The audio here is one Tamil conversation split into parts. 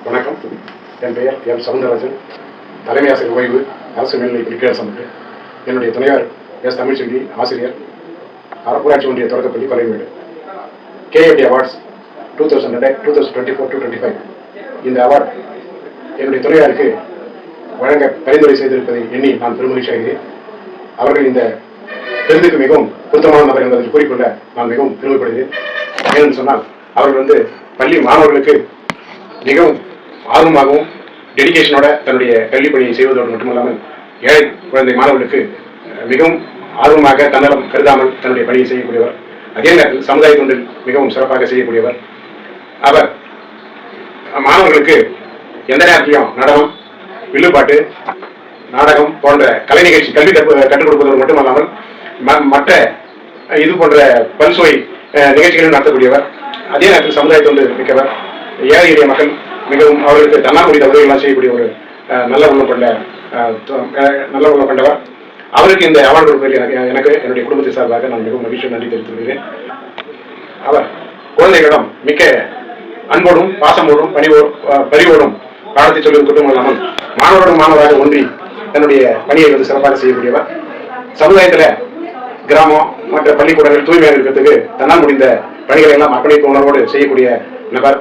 வணக்கம். என் பெயர் எம் சவுந்தரராஜன். தலைமை ஆசிரியர் ஓய்வு, அரசு மேல்நிலை பிரிக்கேடு சமூக. என்னுடைய துணையார் எஸ் தமிழ்ச்செல்வி, ஆசிரியர், அரப்பூராட்சி ஒன்றிய தொடக்கப்பள்ளி பழையமேடு. KAT awards 2024-25. இந்த அவார்டு என்னுடைய துணையாருக்கு வழங்க பரிந்துரை செய்திருப்பதை எண்ணி நான் பெருமகிழ்ச்சி அடைகிறேன். அவர்கள் இந்த விருதுக்கு மிகவும் பொருத்தமான நபர் என்பதை கூறிக்கொள்ள நான் மிகவும் பெருமைப்படுகிறேன். ஏனென்று சொன்னால் அவர்கள் பள்ளி மாணவர்களுக்கு மிகவும் ஆர்வமாகவும் டெடிகேஷனோட தன்னுடைய கல்வி பணியை செய்வதோடு மட்டுமல்லாமல் ஏழை குழந்தை மாணவர்களுக்கு மிகவும் ஆர்வமாக தன்னலம் கருதாமல் தன்னுடைய பணியை செய்யக்கூடியவர். அதே நேரத்தில் சமுதாய தொண்டில் மிகவும் சிறப்பாக செய்யக்கூடியவர். அவர் மாணவர்களுக்கு எந்த நேரத்திலையும் நடனம், வில்லுப்பாட்டு, நாடகம் போன்ற கலை நிகழ்ச்சி கல்வி கற்றுக் கொடுப்பதோடு மட்டுமல்லாமல் மற்ற இது போன்ற பல்சுவை நிகழ்ச்சிகளும் நடத்தக்கூடியவர். அதே நேரத்தில் சமுதாய தொண்டு மிக்கவர். ஏழை எளிய மக்கள் மிகவும் அவர்களுக்கு தன்னால் முடிந்த உதவிகளாம் செய்யக்கூடிய ஒரு நல்ல உள்ளம் கொண்டவர். அவருக்கு இந்த அவார்டு கொடுப்பதில் எனக்கு என்னுடைய குடும்பத்தை சார்பாக நான் மிகவும் மகிழ்ச்சி நன்றி தெரிவித்துக் கொள்கிறேன். அவர் குழந்தைகளிடம் மிக்க அன்போடும் பாசமோடும் பரிவோடும் பாடத்தை சொல்வது மட்டுமல்லாமல் மாணவரோடும் மாணவராக ஒன்றி தன்னுடைய பணியை சிறப்பாக செய்யக்கூடியவர். சமுதாயத்தில் கிராமம் மற்ற பள்ளிக்கூடங்கள் தூய்மையாக இருக்கிறதுக்கு தன்னால் முடிந்த பணிகளை எல்லாம் அர்ப்பணிப்பு உணர்வோடு செய்யக்கூடிய நபர்.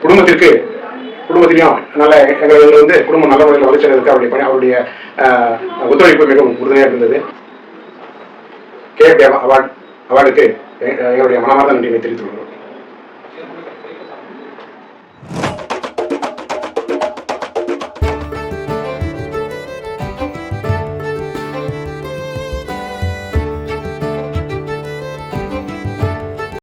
குடும்பத்திலையும் நல்ல எங்களுக்கு குடும்பம் நல்ல முறையில் வளர்ச்சிக்கு அவருடைய ஒத்துழைப்பு மிகவும் உறுதுணையாக இருந்தது. கேஏடி அவார்டுக்கு எங்களுடைய மனமார்ந்த நன்றியை தெரிவித்துக் கொள்கிறோம்.